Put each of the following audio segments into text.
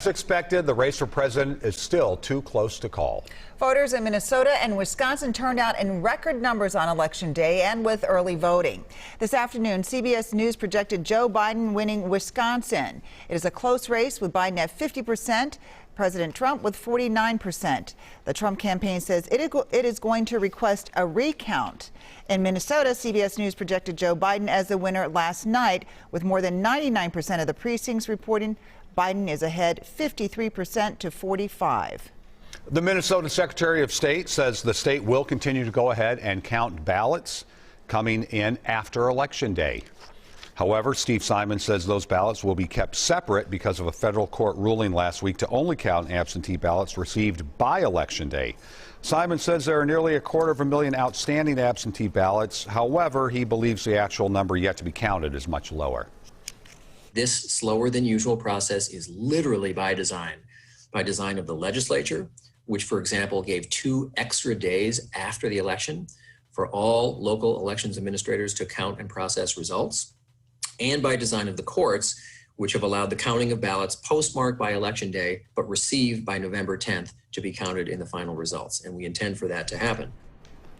As expected, the race for president is still too close to call. Voters in Minnesota and Wisconsin turned out in record numbers on Election Day and with early voting. This afternoon, CBS News projected Joe Biden winning Wisconsin. It is a close race with Biden at 50%, President Trump with 49%. The Trump campaign says it is going to request a recount. In Minnesota, CBS News projected Joe Biden as the winner last night, with more than 99% of the precincts reporting Biden is ahead 53% to 45%. The Minnesota Secretary of State says the state will continue to go ahead and count ballots coming in after Election Day. However, Steve Simon says those ballots will be kept separate because of a federal court ruling last week to only count absentee ballots received by Election Day. Simon says there are nearly 250,000 outstanding absentee ballots. However, he believes the actual number yet to be counted is much lower. This slower than usual process is literally by design of the legislature, which, for example, gave 2 extra days after the election for all local elections administrators to count and process results, and by design of the courts, which have allowed the counting of ballots postmarked by Election Day but received by November 10th to be counted in the final results. And we intend for that to happen.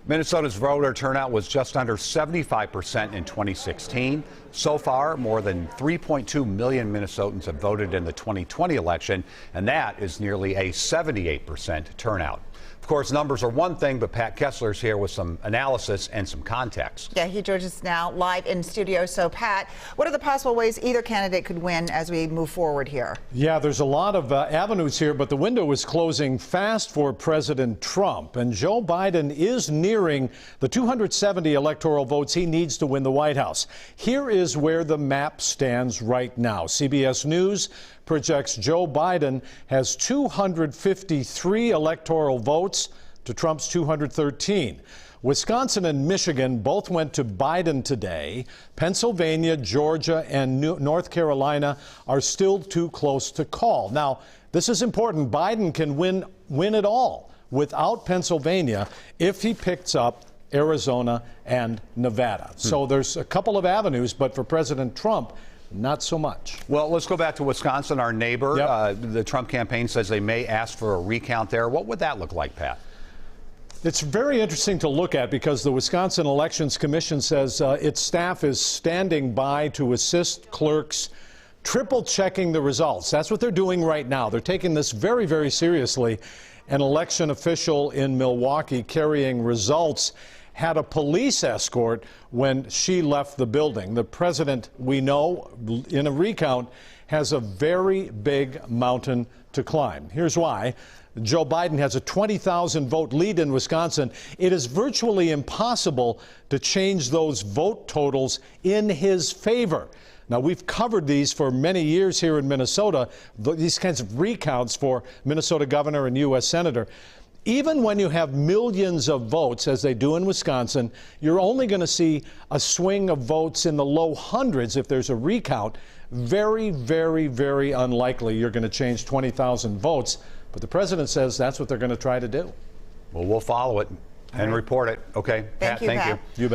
Minnesota's voter turnout was just under 75% in 2016. So far, more than 3.2 million Minnesotans have voted in the 2020 election, and that is nearly a 78% turnout. Of course, numbers are one thing, but Pat Kessler's here with some analysis and some context. Yeah, he joins us now live in studio. So, Pat, what are the possible ways either candidate could win as we move forward here? Yeah, there's a lot of avenues here, but the window is closing fast for President Trump. And Joe Biden is nearing the 270 electoral votes he needs to win the White House. Here is where the map stands right now. CBS News projects Joe Biden has 253 electoral votes to Trump's 213. Wisconsin and Michigan both went to Biden today. Pennsylvania, Georgia, and North Carolina are still too close to call. Now, this is important. Biden can win it all without Pennsylvania if he picks up Arizona and Nevada. So there's a couple of avenues, but for President Trump, not so much. Well, let's go back to Wisconsin, our neighbor. Yep. The Trump campaign says they may ask for a recount there. What would that look like, Pat? It's very interesting to look at because the Wisconsin Elections Commission says its staff is standing by to assist clerks triple checking the results. That's what they're doing right now. They're taking this very, very seriously. An election official in Milwaukee carrying results had a police escort when she left the building. The president, we know, in a recount, has a very big mountain to climb. Here's why. Joe Biden has a 20,000 vote lead in Wisconsin. It is virtually impossible to change those vote totals in his favor. Now, we've covered these for many years here in Minnesota, these kinds of recounts for Minnesota governor and U.S. senator. Even when you have millions of votes, as they do in Wisconsin, you're only going to see a swing of votes in the low hundreds if there's a recount. Very, very, very unlikely you're going to change 20,000 votes. But the president says that's what they're going to try to do. Well, we'll follow it and report it. Okay, Thank Pat, thank Pat. you.